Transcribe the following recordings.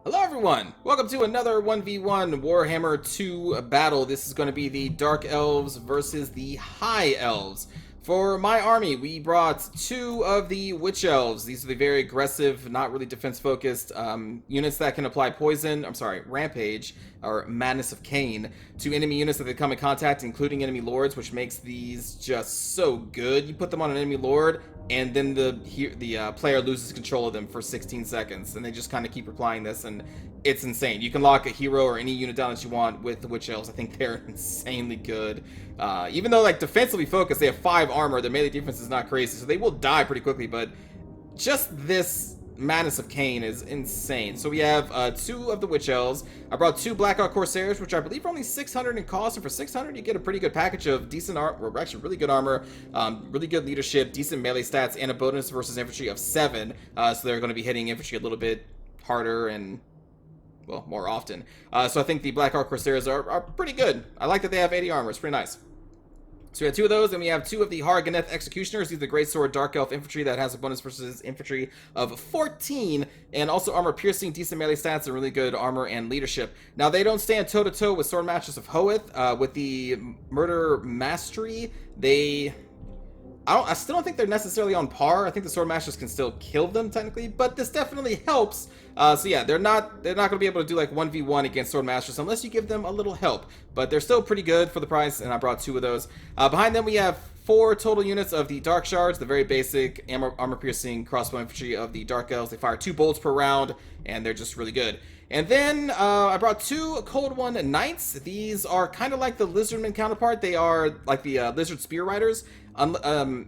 Hello everyone! Welcome to another 1v1 Warhammer 2 battle. This is going to be the Dark Elves versus the High Elves. For my army, we brought two of the Witch Elves. These are the very aggressive, not really defense-focused units that can apply Rampage, or Madness of Cain, to enemy units that they come in contact, including enemy lords, which makes these just so good. You put them on an enemy lord, and then the player loses control of them for 16 seconds, and they just kind of keep applying this, and it's insane. You can lock a hero or any unit down that you want with the Witch Elves. I think they're insanely good. Even though, like, defensively focused, they have 5 armor, their melee defense is not crazy, so they will die pretty quickly, but just this Madness of Cain is insane. So we have 2 of the Witch Elves. I brought 2 Blackout Corsairs, which I believe are only 600 in cost, and for 600 you get a pretty good package of decent armor, or actually really good armor, really good leadership, decent melee stats, and a bonus versus infantry of 7, so they're going to be hitting infantry a little bit harder and, well, more often. So I think the Blackout Corsairs are pretty good. I like that they have 80 armor, it's pretty nice. So we have 2 of those, and we have 2 of the Harganeth Executioners. These are the Great Sword Dark Elf Infantry that has a bonus versus infantry of 14, and also armor piercing, decent melee stats, and really good armor and leadership. Now, they don't stand toe-to-toe with Sword Masters of Hoeth. With the Murder Mastery, I still don't think they're necessarily on par. I think the Sword Masters can still kill them, technically, but this definitely helps. So yeah, they're not going to be able to do like 1v1 against Sword Masters unless you give them a little help. But they're still pretty good for the price, and I brought 2 of those. Behind them, we have 4 total units of the Dark Shards, the very basic armor-piercing crossbow infantry of the Dark Elves. They fire 2 bolts per round, and they're just really good. And then I brought 2 Cold One Knights. These are kind of like the Lizardmen counterpart. They are like the Lizard Spear Riders,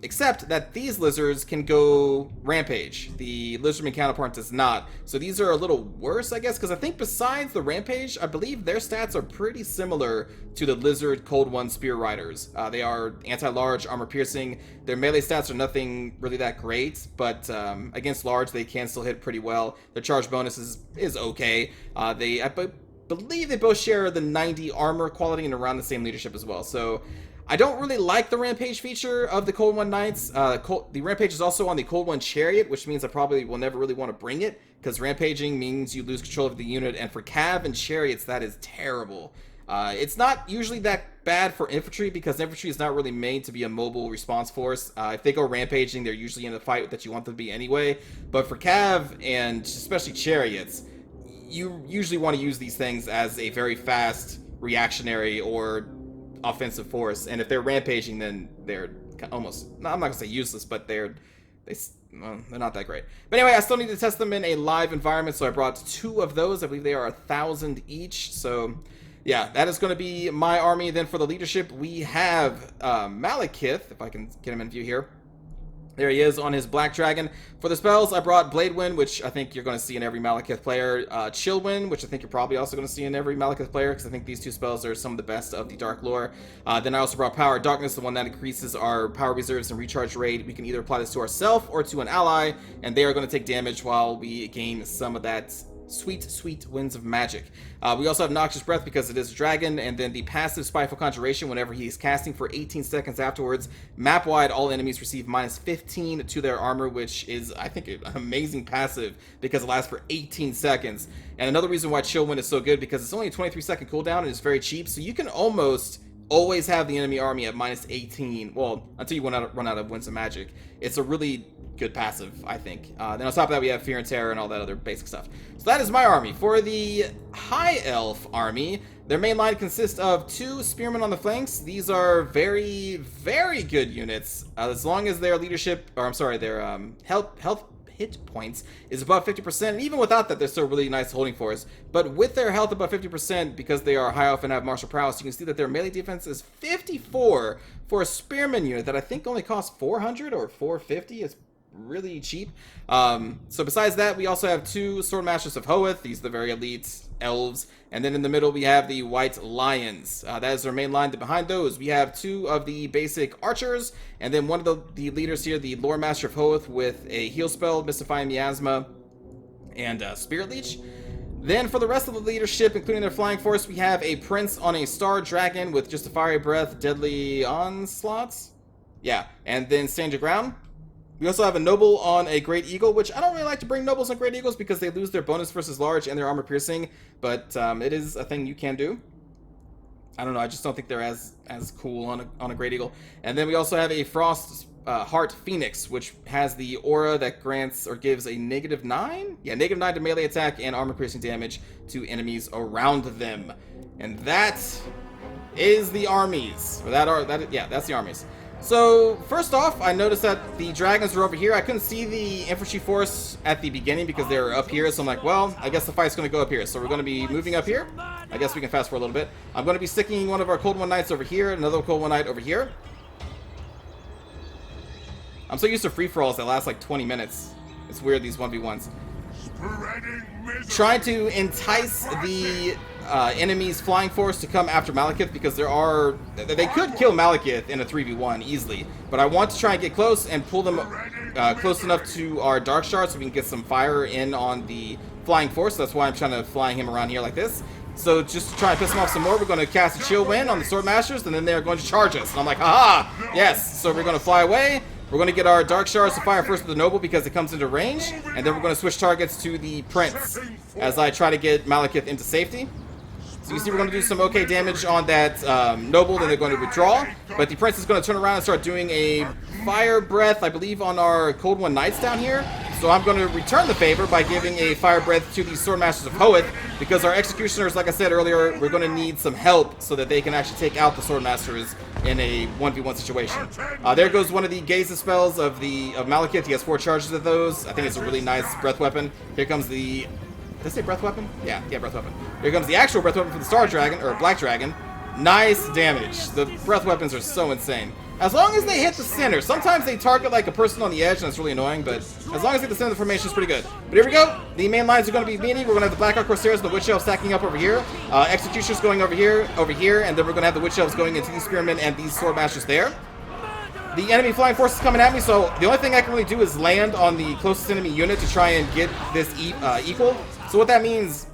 except that these lizards can go Rampage. The Lizardman counterpart does not. So these are a little worse, I guess, because I think besides the Rampage, I believe their stats are pretty similar to the Lizard Cold One Spear Riders. They are anti-large, armor-piercing. Their melee stats are nothing really that great, but against large, they can still hit pretty well. Their charge bonus is okay. I believe they both share the 90 armor quality and around the same leadership as well. So I don't really like the Rampage feature of the Cold One Knights. The Rampage is also on the Cold One Chariot, which means I probably will never really want to bring it, because Rampaging means you lose control of the unit, and for Cav and Chariots, that is terrible. It's not usually that bad for infantry, because infantry is not really made to be a mobile response force. If they go Rampaging, they're usually in the fight that you want them to be anyway. But for Cav, and especially Chariots, you usually want to use these things as a very fast reactionary or offensive force, and if they're Rampaging, then they're almost, I'm not gonna say useless, but they're not that great. But anyway, I still need to test them in a live environment, so I brought 2 of those. I believe they are 1,000 each. So yeah, that is going to be my army. Then for the leadership, we have Malekith, if I can get him in view here. There he is on his Black Dragon. For the spells, I brought Blade Wind, which I think you're going to see in every Malekith player. Chill Wind, which I think you're probably also going to see in every Malekith player, because I think these 2 spells are some of the best of the Dark Lore. Then I also brought Power of Darkness, the one that increases our power reserves and recharge rate. We can either apply this to ourselves or to an ally, and they are going to take damage while we gain some of that sweet, sweet winds of magic. We also have Noxious Breath because it is a dragon, and then the passive Spiteful Conjuration whenever he is casting for 18 seconds afterwards. Map-wide, all enemies receive minus 15 to their armor, which is, I think, an amazing passive because it lasts for 18 seconds. And another reason why Chill Wind is so good, because it's only a 23-second cooldown and it's very cheap, so you can almost always have the enemy army at minus 18, well, until you run out of winds of magic. It's a really good passive, I think. Then on top of that, we have Fear and Terror and all that other basic stuff. So that is my army. For the High Elf army, their main line consists of 2 Spearmen on the flanks. These are very, very good units, as long as their leadership, or I'm sorry, their health hit points is above 50%, and even without that, they're still really nice holding force. But with their health above 50%, because they are high elf and have martial prowess, you can see that their melee defense is 54 for a Spearman unit that I think only costs 400 or 450. It's really cheap. So besides that, we also have 2 Sword Masters of Hoeth. These are the very elite elves. And then in the middle, we have the White Lions. That is their main line. Behind those, we have 2 of the basic archers, and then one of the leaders here, the Lore Master of Hoeth, with a heal spell, Mystifying Miasma, and Spirit Leech. Then for the rest of the leadership, including their flying force, we have a Prince on a Star Dragon with just a Fiery Breath, Deadly Onslaughts. Yeah, and then Stand Your Ground. We also have a noble on a great eagle, which I don't really like to bring nobles on great eagles because they lose their bonus versus large and their armor piercing, but it is a thing you can do. I don't know, I just don't think they're as cool on a great eagle. And then we also have a frost heart phoenix, which has the aura that grants or gives a -9? Yeah, -9 to melee attack and armor piercing damage to enemies around them. And that is the armies. Or that's the armies. So, first off, I noticed that the dragons are over here. I couldn't see the infantry force at the beginning because they were up here, so I'm like, well, I guess the fight's going to go up here. So we're going to be moving up here. I guess we can fast forward a little bit. I'm going to be sticking one of our Cold One Knights over here, another Cold One Knight over here. I'm so used to free-for-alls that last like 20 minutes. It's weird, these 1v1s. Trying to entice the enemy's flying force to come after Malekith because they could kill Malekith in a 3v1 easily, but I want to try and get close and pull them close enough to our Dark Shard so we can get some fire in on the flying force. That's why I'm trying to fly him around here like this. So just to try and piss them off some more, we're going to cast a Chill Wind on the Swordmasters, and then they're going to charge us. And I'm like, haha, yes. So we're going to fly away. We're going to get our Dark Shards to fire first with the Noble because it comes into range, and then we're going to switch targets to the Prince as I try to get Malekith into safety. So you see we're going to do some okay damage on that Noble, then they're going to withdraw. But the Prince is going to turn around and start doing a Fire Breath, I believe, on our Cold One Knights down here. So I'm going to return the favor by giving a Fire Breath to the Swordmasters of Hoeth, because our Executioners, like I said earlier, we're going to need some help so that they can actually take out the Swordmasters in a 1v1 situation. There goes one of the Gaze spells of Malekith. He has 4 charges of those. I think it's a really nice breath weapon. Here comes the... Did I say breath weapon? Yeah, breath weapon. Here comes the actual breath weapon for the Star Dragon, or Black Dragon. Nice damage. The breath weapons are so insane. As long as they hit the center. Sometimes they target like a person on the edge, and it's really annoying, but as long as they hit the center of the formation, it's pretty good. But here we go. The main lines are going to be meeting. We're going to have the Black Ark Corsairs and the Witch Elves stacking up over here. Executioners going over here, and then we're going to have the Witch Elves going into these Spearmen and these Swordmasters there. The enemy flying force is coming at me, so the only thing I can really do is land on the closest enemy unit to try and get this equal. So what that means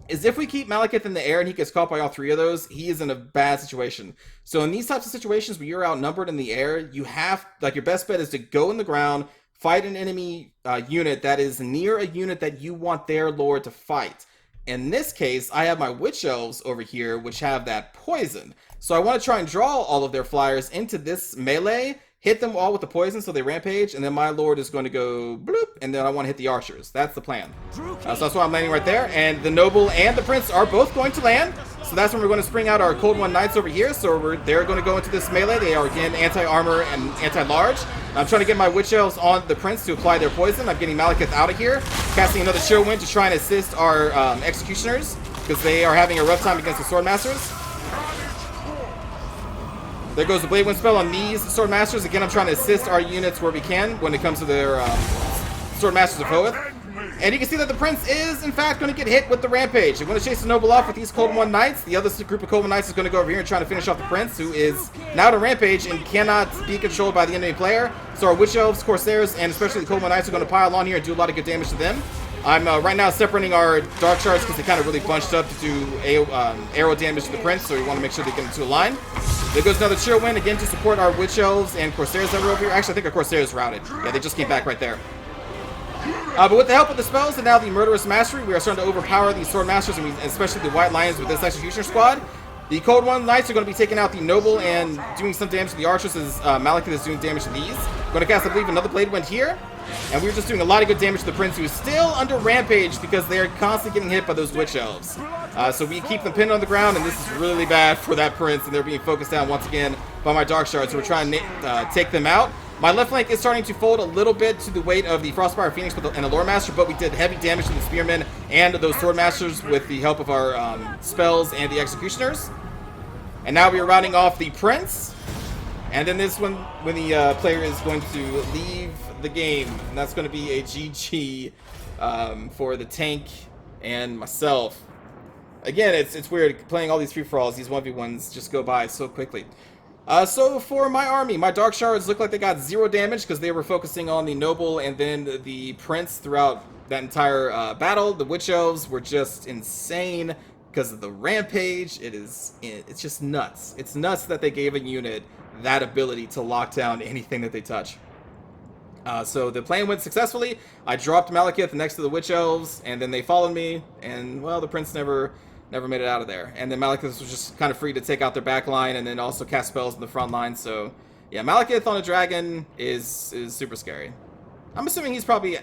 is if we keep Malekith in the air and he gets caught by all 3 of those, he is in a bad situation. So in these types of situations where you're outnumbered in the air, you have, like, your best bet is to go in the ground, fight an enemy unit that is near a unit that you want their lord to fight. In this case, I have my Witch Elves over here, which have that poison. So I want to try and draw all of their flyers into this melee, hit them all with the poison so they rampage, and then my lord is going to go bloop, and then I want to hit the archers. That's the plan. So that's why I'm landing right there, and the Noble and the Prince are both going to land. So that's when we're going to spring out our Cold One Knights over here. So they're going to go into this melee. They are, again, anti-armor and anti-large. I'm trying to get my Witch Elves on the Prince to apply their poison. I'm getting Malekith out of here, casting another Chill Wind to try and assist our Executioners, because they are having a rough time against the Swordmasters. There goes the Blade Wind spell on these Swordmasters. Again, I'm trying to assist our units where we can when it comes to their Swordmasters of Hoeth. And you can see that the Prince is, in fact, going to get hit with the Rampage. They're going to chase the Noble off with these Cold One Knights. The other group of Cold One Knights is going to go over here and try to finish off the Prince, who is now to Rampage and cannot be controlled by the enemy player. So our Witch Elves, Corsairs, and especially the Cold One Knights are going to pile on here and do a lot of good damage to them. I'm right now separating our Dark Shards because they kind of really bunched up to do arrow damage to the Prince, so we want to make sure they get into a line. There goes another Chill Wind, again, to support our Witch Elves and Corsairs that were over here. Actually, I think our Corsairs routed. Yeah, they just came back right there. But with the help of the spells and now the Murderous Mastery, we are starting to overpower these Swordmasters, and especially the White Lions with this Executioner squad. The Cold One Knights are going to be taking out the Noble and doing some damage to the Archers as Malekith is doing damage to these. Going to cast, I believe, another Blade Wind here. And we're just doing a lot of good damage to the Prince, who is still under Rampage because they are constantly getting hit by those Witch Elves. So we keep them pinned on the ground, and this is really bad for that Prince, and they're being focused down once again by my Dark Shards, so we're trying to take them out. My left flank is starting to fold a little bit to the weight of the Frostfire Phoenix and the Lore Master, but we did heavy damage to the Spearmen and those Swordmasters with the help of our spells and the Executioners. And now we are rounding off the Prince. And then this one, when the player is going to leave the game, and that's going to be a GG for the tank and myself. Again, it's weird playing all these free-for-alls. These 1v1s just go by so quickly. So for my army, my Dark Shards look like they got 0 damage because they were focusing on the Noble and then the Prince throughout that entire battle. The Witch Elves were just insane because of the Rampage. It's just nuts. It's nuts that they gave a unit that ability to lock down anything that they touch. So the plan went successfully. I dropped Malekith next to the Witch Elves, and then they followed me, and, well, the Prince never made it out of there. And then Malekith was just kind of free to take out their back line, and then also cast spells in the front line, so, yeah, Malekith on a dragon is super scary. I'm assuming he's probably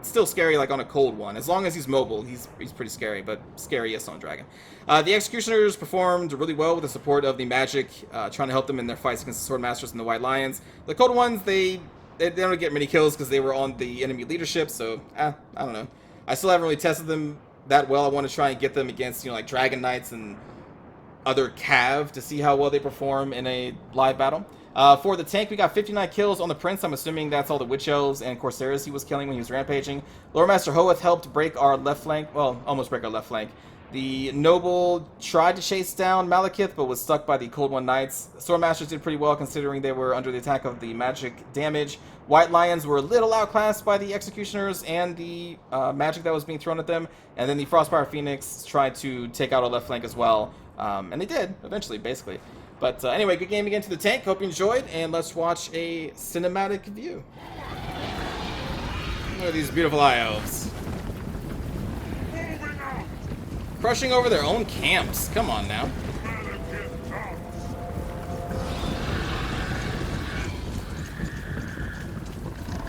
still scary, like, on a cold one. As long as he's mobile, he's pretty scary, but scariest on a dragon. The Executioners performed really well with the support of the magic, trying to help them in their fights against the Swordmasters and the White Lions. The cold ones, they don't get many kills because they were on the enemy leadership, so, I don't know. I still haven't really tested them that well. I want to try and get them against, like, Dragon Knights and other Cav to see how well they perform in a live battle. For the tank, we got 59 kills on the Prince. I'm assuming that's all the Witch Elves and Corsairs he was killing when he was rampaging. Lore Master Hoeth helped break our left flank. Well, almost break our left flank. The Noble tried to chase down Malekith, but was stuck by the Cold One Knights. Swordmasters did pretty well considering they were under the attack of the magic damage. White Lions were a little outclassed by the Executioners and the magic that was being thrown at them. And then the Frostfire Phoenix tried to take out our left flank as well. And they did, eventually, basically. But anyway, good game again to the tank. Hope you enjoyed, and let's watch a cinematic view. Look at these beautiful High Elves. Crushing over their own camps. Come on now.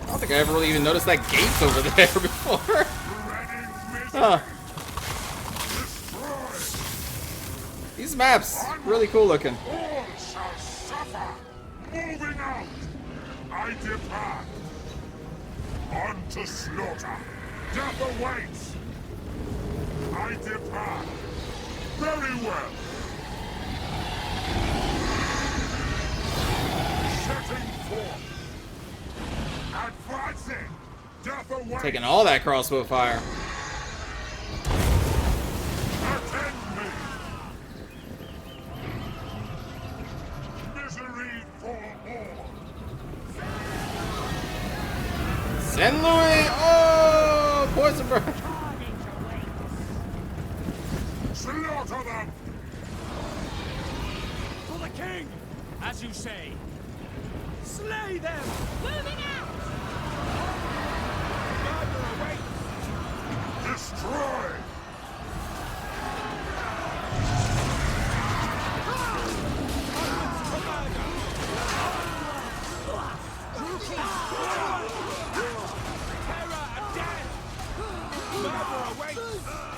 I don't think I ever really even noticed that gate's over there before. Huh. These maps, really cool looking. All shall suffer. Moving out. I depart. On to slaughter. Death awaits. I depart. Very well. Setting forth. Advancing. Death awaits. Taking all that crossbow fire. Attend me. Misery for all. Send Louis! Oh! Poison burn! Slaughter them. For the king, as you say. Slay them! Moving out! Murder awaits! Destroy. Terror and death! Murder awaits!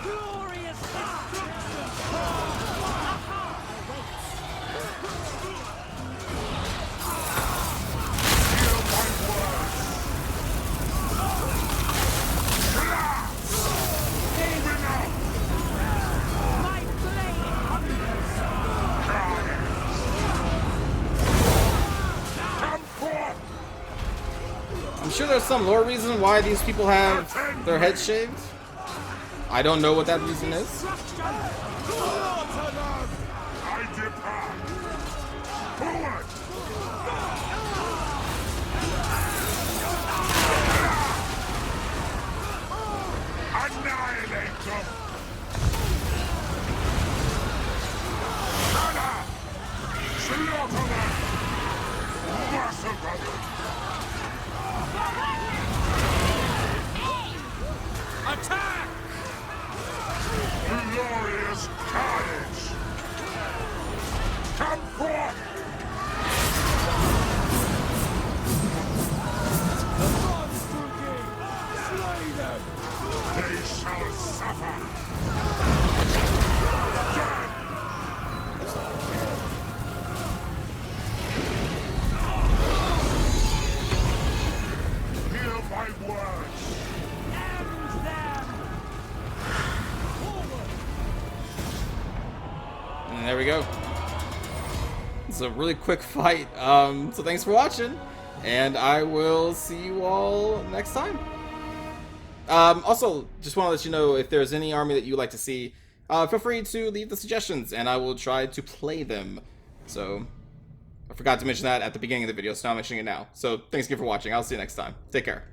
Glorious destruction! Hear my words. Moving out. My blade hungers! Come forth. I'm sure there's some lore reason why these people have their heads shaved. I don't know what that reason is. Destruction! I depart. Forward. Annihilate them. Slaughter them. Massacre them. Attack! Glorious carnage. Come forth. The monster king! Slay them! They shall suffer. Death. Hear my words. End them! Forward! And there we go. It's a really quick fight. So thanks for watching, and I will see you all next time. Also, just want to let you know, if there's any army that you'd like to see, feel free to leave the suggestions, and I will try to play them. So, I forgot to mention that at the beginning of the video, so now I'm mentioning it now. So, thanks again for watching. I'll see you next time. Take care.